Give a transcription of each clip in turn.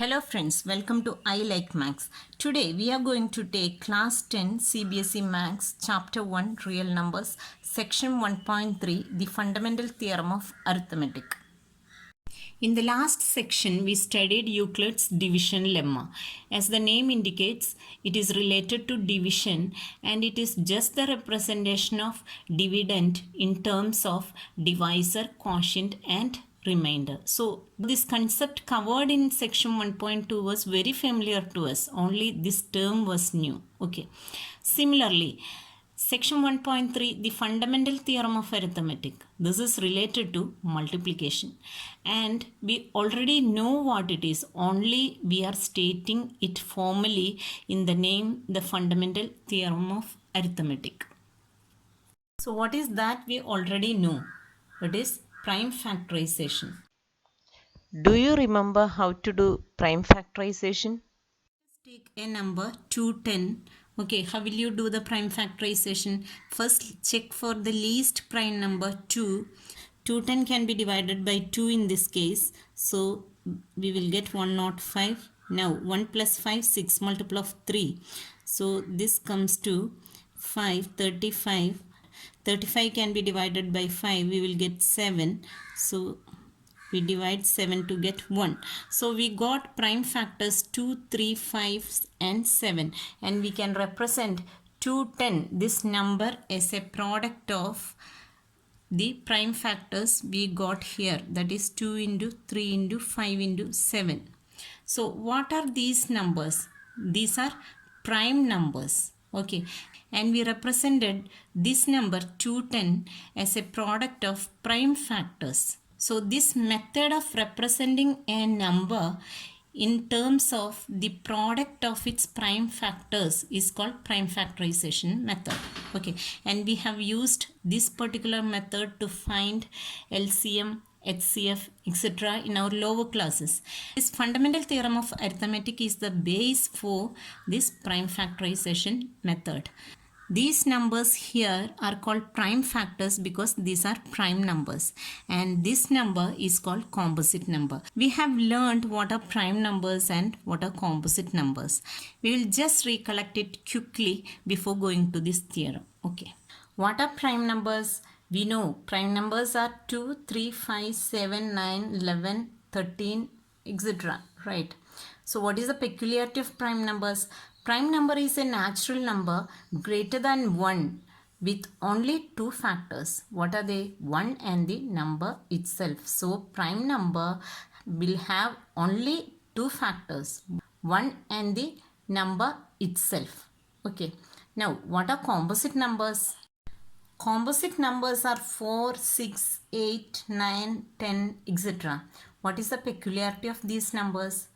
Hello friends, welcome to I Like Max. Today we are going to take class 10 CBSE Max chapter 1 real numbers section 1.3 the fundamental theorem of arithmetic. In the last section we studied Euclid's division lemma. As the name indicates, it is related to division and it is just the representation of dividend in terms of divisor, quotient and remainder. So this concept covered in section 1.2 was very familiar to us, only this term was new. Okay. Similarly, section 1.3 the fundamental theorem of arithmetic. This is related to multiplication and we already know what it is, only we are stating it formally in the name the fundamental theorem of arithmetic. So what is that we already know? It is prime factorization. Do you remember how to do prime factorization? Take a number 210. Okay, how will you do the prime factorization? First check for the least prime number 2. 210 can be divided by 2 in this case. So we will get 105. Now 1 plus 5, 6 multiple of 3. So this comes to 5, 35. 35 can be divided by 5. We will get 7. So we divide 7 to get 1. So we got prime factors 2, 3, 5 and 7 and we can represent 210 this number as a product of the prime factors we got here, that is 2 into 3 into 5 into 7. So what are these numbers? These are prime numbers. Okay, and we represented this number 210 as a product of prime factors. So this method of representing a number in terms of the product of its prime factors is called prime factorization method. Okay, and we have used this particular method to find LCM, HCF, etc. in our lower classes. This fundamental theorem of arithmetic is the base for this prime factorization method. These numbers here are called prime factors because these are prime numbers and this number is called composite number. We have learned what are prime numbers and what are composite numbers. We will just recollect it quickly before going to this theorem. Okay. What are prime numbers? We know prime numbers are 2, 3, 5, 7, 9, 11, 13, etc. Right. So what is the peculiarity of prime numbers? Prime number is a natural number greater than 1 with only two factors. What are they? 1 and the number itself. So prime number will have only two factors, 1 and the number itself. Okay. Now what are composite numbers? Composite numbers are 4, 6, 8, 9, 10, etc. What is the peculiarity of these numbers?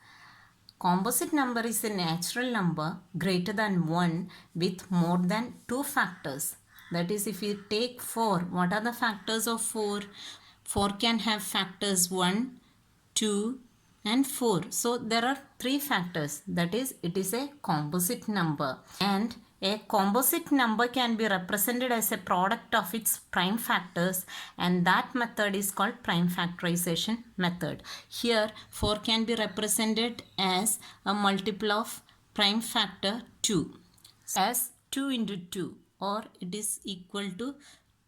Composite number is a natural number greater than 1 with more than two factors. That is, if you take 4, what are the factors of 4? 4 can have factors 1, 2 and 4. So there are three factors. That is, it is a composite number. And a composite number can be represented as a product of its prime factors and that method is called prime factorization method. Here 4 can be represented as a multiple of prime factor 2 as 2 into 2 or it is equal to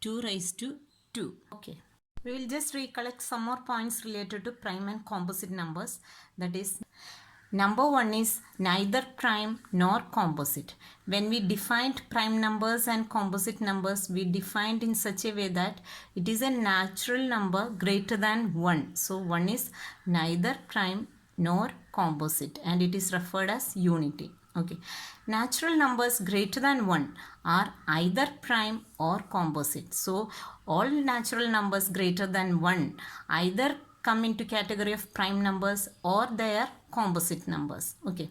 2 raised to 2. Okay. We will just recollect some more points related to prime and composite numbers. That is, number 1 is neither prime nor composite. When we defined prime numbers and composite numbers, we defined in such a way that it is a natural number greater than 1. So 1 is neither prime nor composite and it is referred as unity. Okay. Natural numbers greater than 1 are either prime or composite. So all natural numbers greater than 1 either come into category of prime numbers or they are composite numbers. Okay.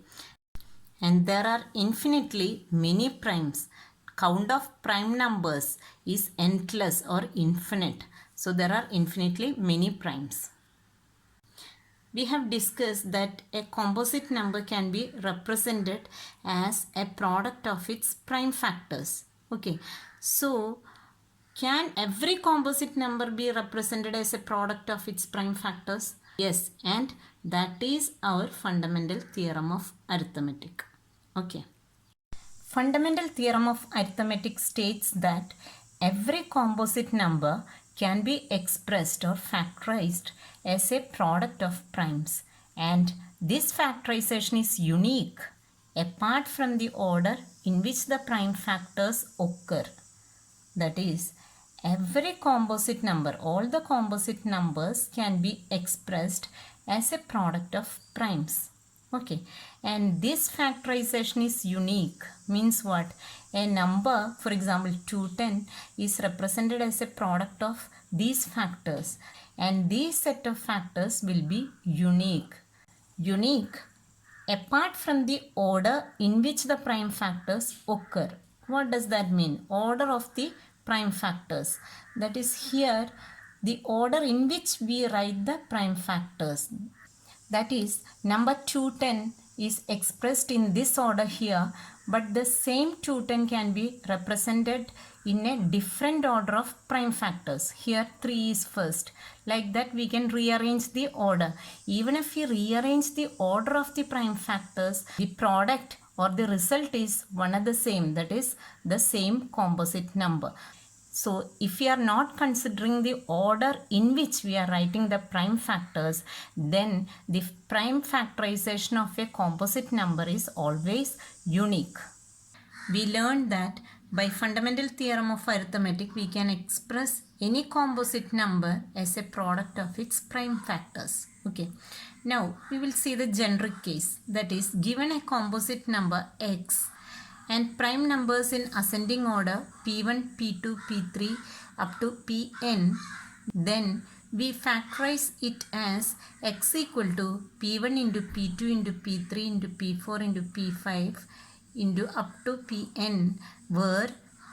And there are infinitely many primes. Count of prime numbers is endless or infinite. So there are infinitely many primes. We have discussed that a composite number can be represented as a product of its prime factors. Okay, so Can every composite number be represented as a product of its prime factors? Yes, and that is our fundamental theorem of arithmetic. Okay. Fundamental theorem of arithmetic states that every composite number can be expressed or factorized as a product of primes, and this factorization is unique apart from the order in which the prime factors occur. That is, every composite number, all the composite numbers can be expressed as a product of primes. Okay, and this factorization is unique. Means what? A number, for example 210, is represented as a product of these factors, and these set of factors will be unique. Unique apart from the order in which the prime factors occur. What does that mean? Order of the prime factors. That is, here the order in which we write the prime factors. That is, number 210 is expressed in this order here, but the same 210 can be represented in a different order of prime factors. Here 3 is first. Like that we can rearrange the order. Even if we rearrange the order of the prime factors, the product or the result is one and the same. That is the same composite number. So if we are not considering the order in which we are writing the prime factors, then the prime factorization of a composite number is always unique. We learned that by fundamental theorem of arithmetic, we can express any composite number as a product of its prime factors. Okay. Now we will see the generic case. That is, given a composite number x and prime numbers in ascending order p1, p2, p3 up to pn, then we factorize it as x equal to p1 into p2 into p3 into p4 into p5 into up to pn, where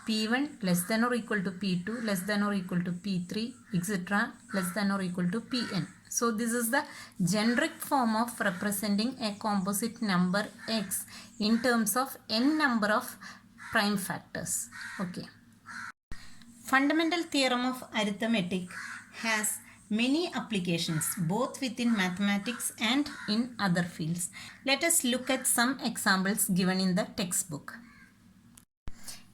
p1 less than or equal to p2 less than or equal to p3 etc. less than or equal to pn. So this is the generic form of representing a composite number x in terms of n number of prime factors. Okay. Fundamental theorem of arithmetic has many applications both within mathematics and in other fields. Let us look at some examples given in the textbook.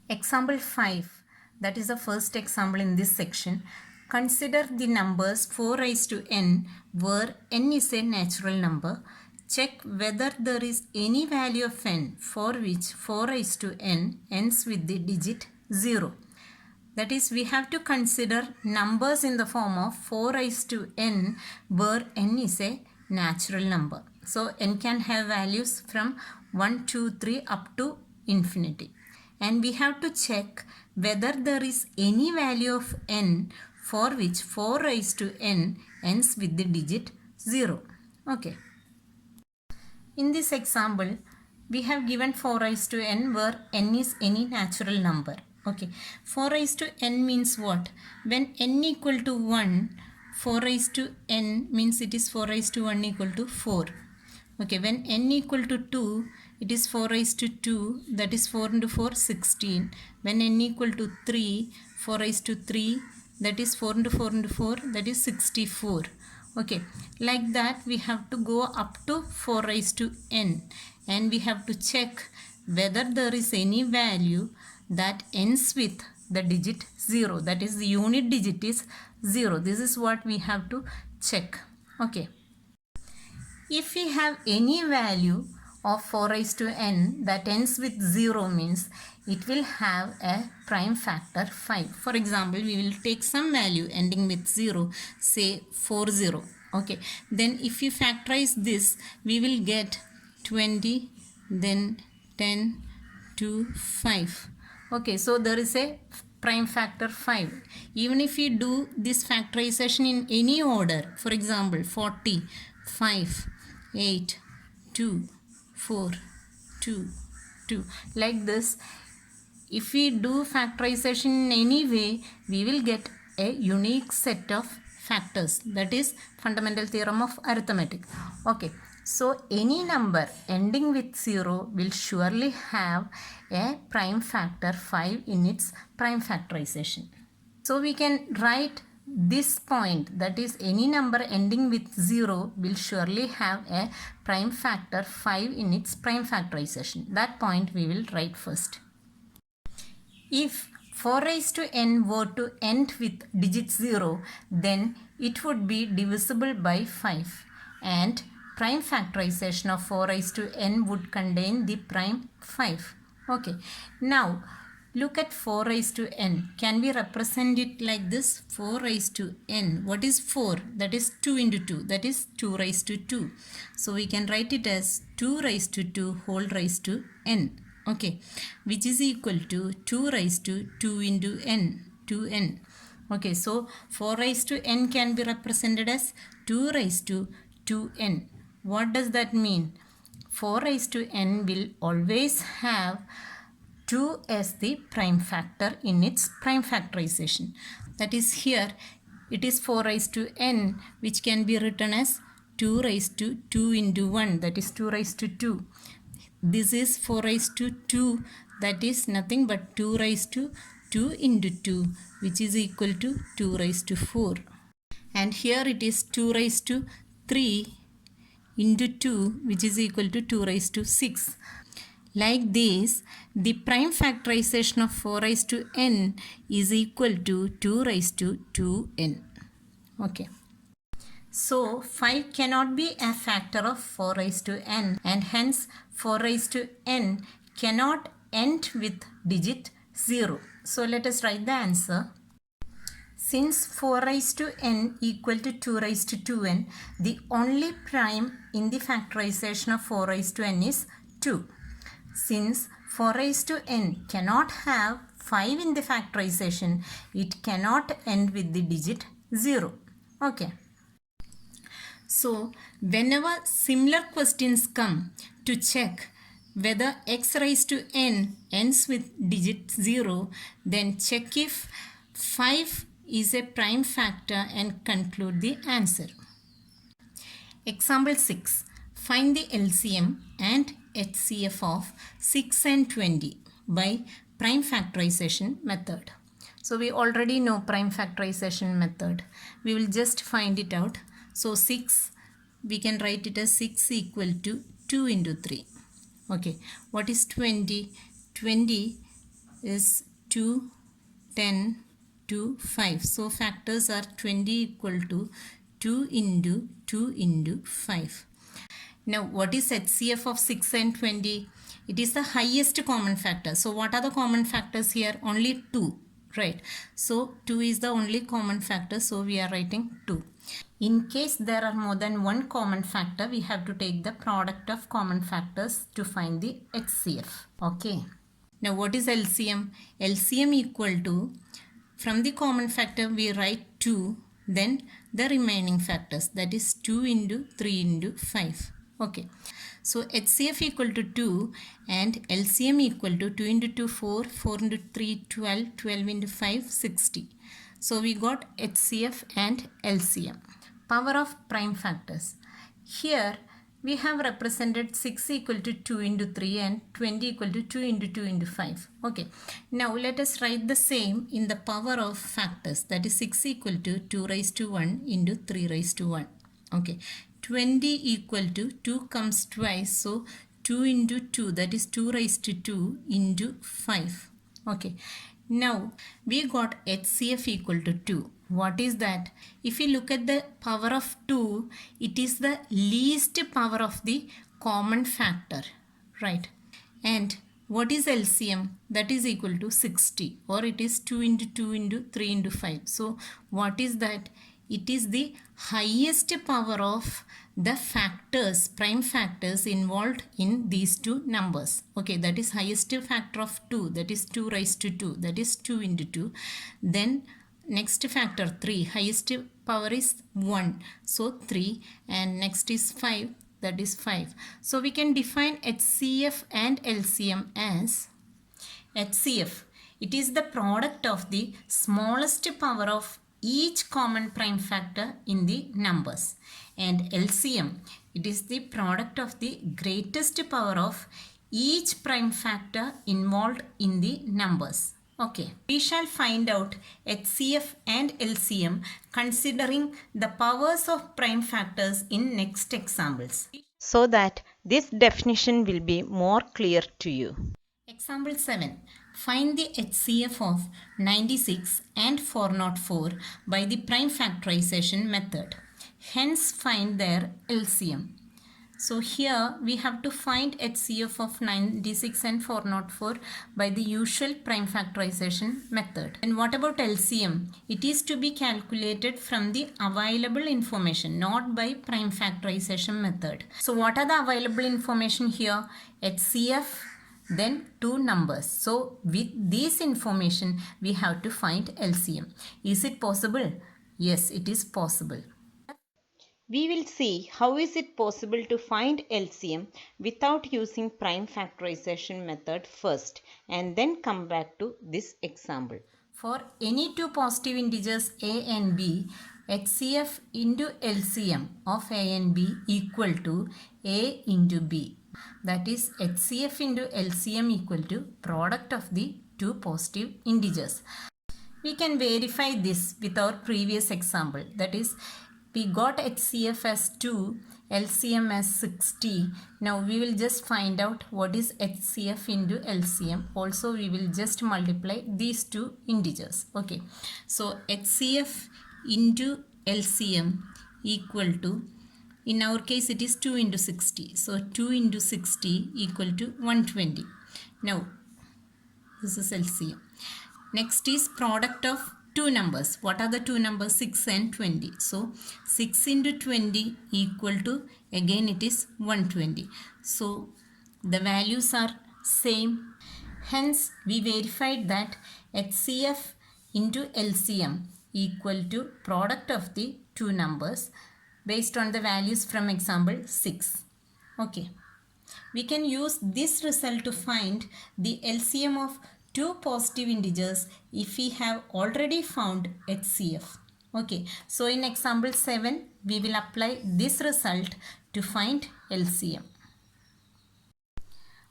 Example 5, that is the first example in this section. Consider the numbers 4 raised to n where n is a natural number. Check whether there is any value of n for which 4 raised to n ends with the digit 0. That is, we have to consider numbers in the form of 4 raised to n where n is a natural number. So n can have values from 1, 2, 3 up to infinity. And we have to check whether there is any value of n for which 4 raised to n ends with the digit 0. Okay. In this example, we have given 4 raised to n where n is any natural number. Okay. 4 raised to n means what? When n equal to 1, 4 raised to n means it is 4 raised to 1 equal to 4. Okay. When n equal to 2, it is 4 raised to 2, that is 4 into 4, 16. When n equal to 3, 4 raised to 3, that is 4 into 4 into 4, that is 64. Okay, like that we have to go up to 4 raised to n, and we have to check whether there is any value that ends with the digit 0. That is, the unit digit is 0. This is what we have to check. Okay. If we have any value of 4 raised to n that ends with 0, means it will have a prime factor 5. For example, we will take some value ending with 0, say 40. Okay, then if we factorize this, we will get 20, then 10, 2, 5. Okay, so there is a prime factor 5. Even if we do this factorization in any order, for example 40, 5, 8, 2, 4, 2, 2, like this, if we do factorization in any way, we will get a unique set of factors. That is fundamental theorem of arithmetic. Okay, so any number ending with 0 will surely have a prime factor 5 in its prime factorization. So we can write this point, that is any number ending with 0 will surely have a prime factor 5 in its prime factorization. That point we will write first. If 4 raised to n were to end with digit 0, then it would be divisible by 5 and prime factorization of 4 raised to n would contain the prime 5. Okay, now look at 4 raised to n. Can we represent it like this? 4 raised to n. What is 4? That is 2 into 2. That is 2 raised to 2. So we can write it as 2 raised to 2 whole raised to n. Okay, which is equal to 2 raised to 2 into n, 2n. Okay, so 4 raised to n can be represented as 2 raised to 2n. What does that mean? 4 raised to n will always have 2 as the prime factor in its prime factorization. That is, here it is 4 raised to n, which can be written as 2 raised to 2 into 1, that is 2 raised to 2. This is 4 raised to 2, that is nothing but 2 raised to 2 into 2, which is equal to 2 raised to 4. And here it is 2 raised to 3 into 2, which is equal to 2 raised to 6. Like this, the prime factorization of 4 raised to n is equal to 2 raised to 2n. Okay. So 5 cannot be a factor of 4 raised to n, and hence 4 raised to n cannot end with digit 0. So let us write the answer. Since 4 raised to n equal to 2 raised to 2n, the only prime in the factorization of 4 raised to n is 2. Since 4 raised to n cannot have 5 in the factorization, it cannot end with the digit 0. Okay. So, whenever similar questions come to check whether x raised to n ends with digit 0, then check if 5 is a prime factor and conclude the answer. Example 6. Find the LCM and HCF of 6 and 20 by prime factorization method. So we already know prime factorization method. We will just find it out. So 6, we can write it as 6 equal to 2 into 3. Okay, what is 20? 20 is 2, 10, 2, 5. So factors are 20 equal to 2 into 2 into 5. Now what is HCF of 6 and 20? It is the highest common factor. So what are the common factors here? Only 2, right? So 2 is the only common factor. So we are writing 2. In case there are more than one common factor, we have to take the product of common factors to find the HCF. Okay. Now what is LCM? LCM equal to, from the common factor we write 2, then the remaining factors, that is 2 into 3 into 5. Okay. So HCF equal to 2 and LCM equal to 2 into 2 4, 4 into 3 12, 12 into 5 60. So we got HCF and LCM. Power of prime factors. Here we have represented 6 equal to 2 into 3 and 20 equal to 2 into 2 into 5. Okay. Now let us write the same in the power of factors. That is 6 equal to 2 raised to 1 into 3 raised to 1. Okay. 20 equal to 2 comes twice. So 2 into 2, that is 2 raised to 2 into 5. Okay. Now we got HCF equal to 2. What is that? If you look at the power of 2, it is the least power of the common factor, right? And what is LCM? That is equal to 60, or it is 2 into 2 into 3 into 5. So what is that? It is the highest power of the factors, prime factors involved in these two numbers. Okay, that is highest factor of 2, that is 2 raised to 2, that is 2 into 2. Then next factor 3, highest power is 1, so 3, and next is 5, that is 5. So we can define HCF and LCM as HCF. It is the product of the smallest power of each common prime factor in the numbers, and LCM, it is the product of the greatest power of each prime factor involved in the numbers. Okay, we shall find out HCF and LCM considering the powers of prime factors in next examples. so that this definition will be more clear to you. Example 7. Find the HCF of 96 and 404 by the prime factorization method. Hence find their LCM. So here we have to find HCF of 96 and 404 by the usual prime factorization method. And what about LCM? It is to be calculated from the available information, not by prime factorization method. So what are the available information here? HCF, then two numbers. So with this information we have to find LCM. Is it possible? Yes, it is possible. We will see how is it possible to find LCM without using prime factorization method first and then come back to this example. For any two positive integers a and b, HCF into LCM of a and b equal to a into b. That is HCF into LCM equal to product of the two positive integers. We can verify this with our previous example. That is, we got HCF as 2, LCM as 60. Now we will just find out what is HCF into LCM. Also we will just multiply these two integers. Okay. So HCF into LCM equal to, in our case it is 2 into 60. So 2 into 60 equal to 120. Now this is LCM. Next is product of two numbers. What are the two numbers? 6 and 20. So 6 into 20 equal to, again it is 120. So the values are same. Hence we verified that HCF into LCM equal to product of the two numbers based on the values from example 6. Okay. We can use this result to find the LCM of two positive integers if we have already found HCF. Okay, so in example 7, we will apply this result to find LCM.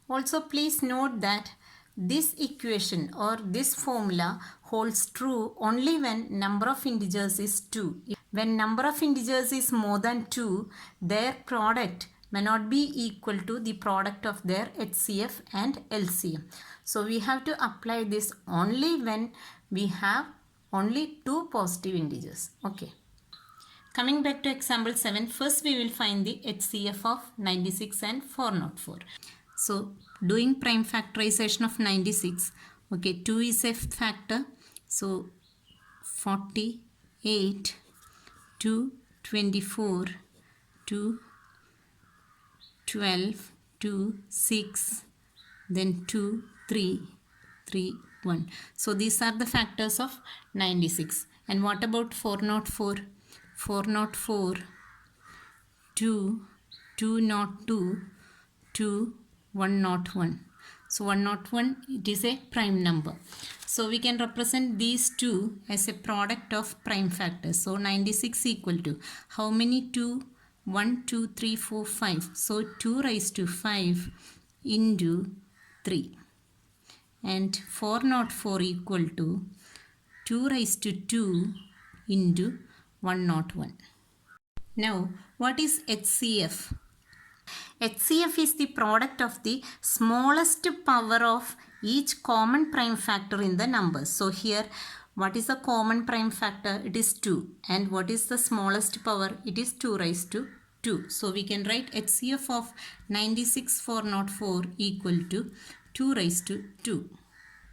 Also, please note that this equation or this formula holds true only when number of integers is 2. When number of integers is more than 2, their product may not be equal to the product of their HCF and LCM. So we have to apply this only when we have only two positive integers. Okay. Coming back to example 7, first we will find the HCF of 96 and 404. So doing prime factorization of 96, okay, 2 is a factor. So 48, 2, 24, 2, 12, 2, 6, then 2, 3, 3, 1. So these are the factors of 96. And what about 404? 404, 2, 202, 2, 101. So 101, it is a prime number. So we can represent these two as a product of prime factors. So 96 equal to how many 2? 1, 2, 3, 4, 5. So 2 raised to 5 into 3. And 404 equal to 2 raised to 2 into 101. Now, what is HCF? HCF is the product of the smallest power of each common prime factor in the numbers. So here, what is the common prime factor? It is 2. And what is the smallest power? It is 2 raised to 2. So we can write HCF of 96 404 equal to 2 raised to 2,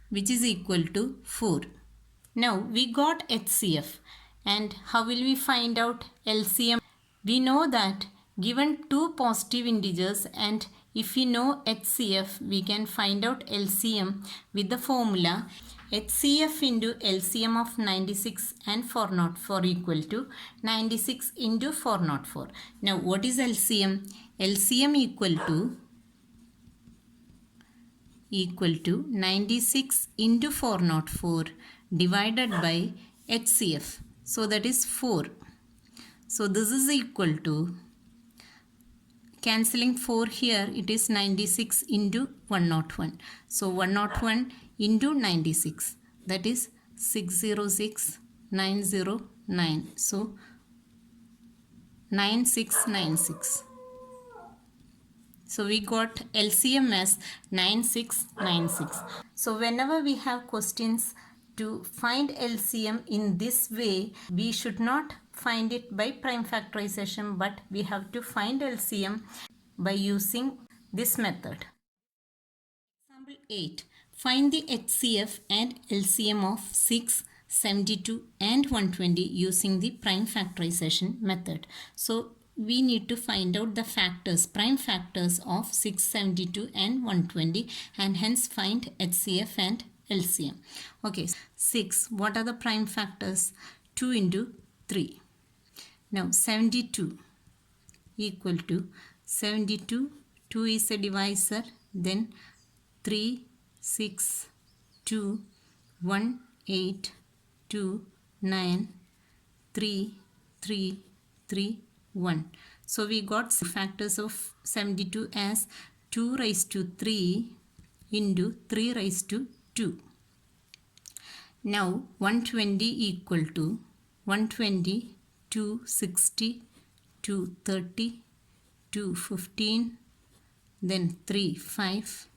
which is equal to 4. Now we got HCF. And how will we find out LCM? We know that given two positive integers, and if we know HCF, we can find out LCM with the formula HCF into LCM of 96 and 404 equal to 96 into 404. Now what is LCM? LCM equal to 96 into 404 divided by HCF. So that is 4. So this is equal to, cancelling 4 here, it is 96 into 101. So 101 into 96. that is 606909. So 9696. So we got LCM as 9696. So whenever we have questions to find LCM in this way, we should not find it by prime factorization, but we have to find LCM by using this method. Example 8. Find the HCF and LCM of 6, 72 and 120 using the prime factorization method. So we need to find out the factors, prime factors of 6, 72 and 120, and hence find HCF and LCM. Okay, 6. What are the prime factors? 2 into 3. Now 72 equal to 72. 2 is a divisor. Then 3, 6, 2, 1, 8, 2, 9, 3, 3, 3, 1. So we got factors of 72 as 2 raised to 3 into 3 raised to 2. Now 120 equal to 120, 260, 230, 215, then 3, 5,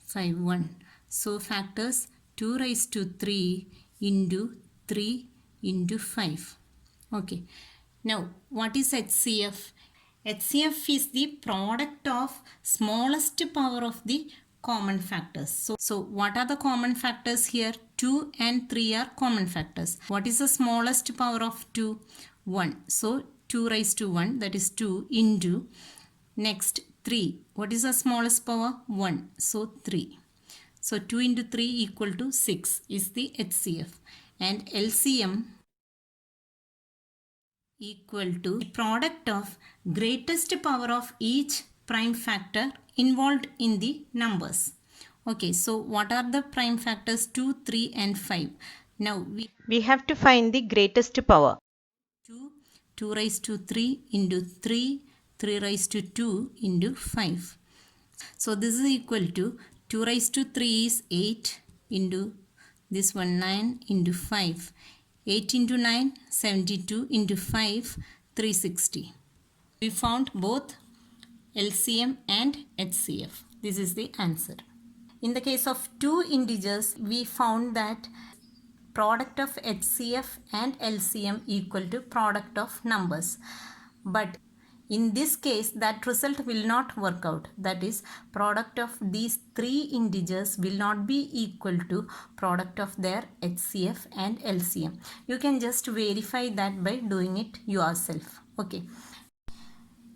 5, 1. So factors 2 raised to 3 into 3 into 5. Okay. Now what is HCF? HCF is the product of smallest power of the common factors. So what are the common factors here? 2 and 3 are common factors. What is the smallest power of 2? 1. So 2 raised to 1, that is 2 into, next 3. What is the smallest power? 1. So 3. So 2 into 3 equal to 6 is the HCF. And LCM equal to the product of greatest power of each prime factor involved in the numbers. Okay, so what are the prime factors? 2, 3 and 5. Now We have to find the greatest power. 2 raised to 3 into 3, 3 raised to 2 into 5. So this is equal to 2 raised to 3 is 8 into this one 9 into 5. 8 into 9, 72 into 5, 360. We found both LCM and HCF. This is the answer. In the case of two integers, we found that product of HCF and LCM equal to product of numbers. But in this case, that result will not work out. That is, product of these three integers will not be equal to product of their HCF and LCM. You can just verify that by doing it yourself. Okay.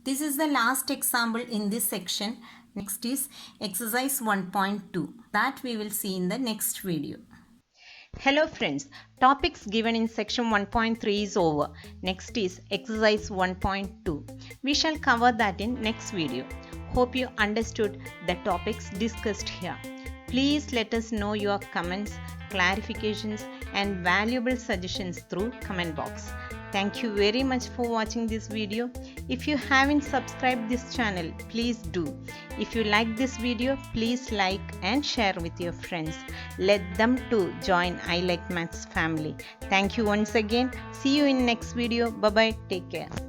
This is the last example in this section. Next is exercise 1.2. That we will see in the next video. Hello friends, topics given in section 1.3 is over. Next is exercise 1.2. We shall cover that in next video. Hope you understood the topics discussed here. Please let us know your comments, clarifications and valuable suggestions through comment box. Thank you very much for watching this video. If you haven't subscribed this channel, please do. If you like this video, please like and share with your friends. Let them too join I Like Maths family. Thank you once again. See you in next video. Bye bye. Take care.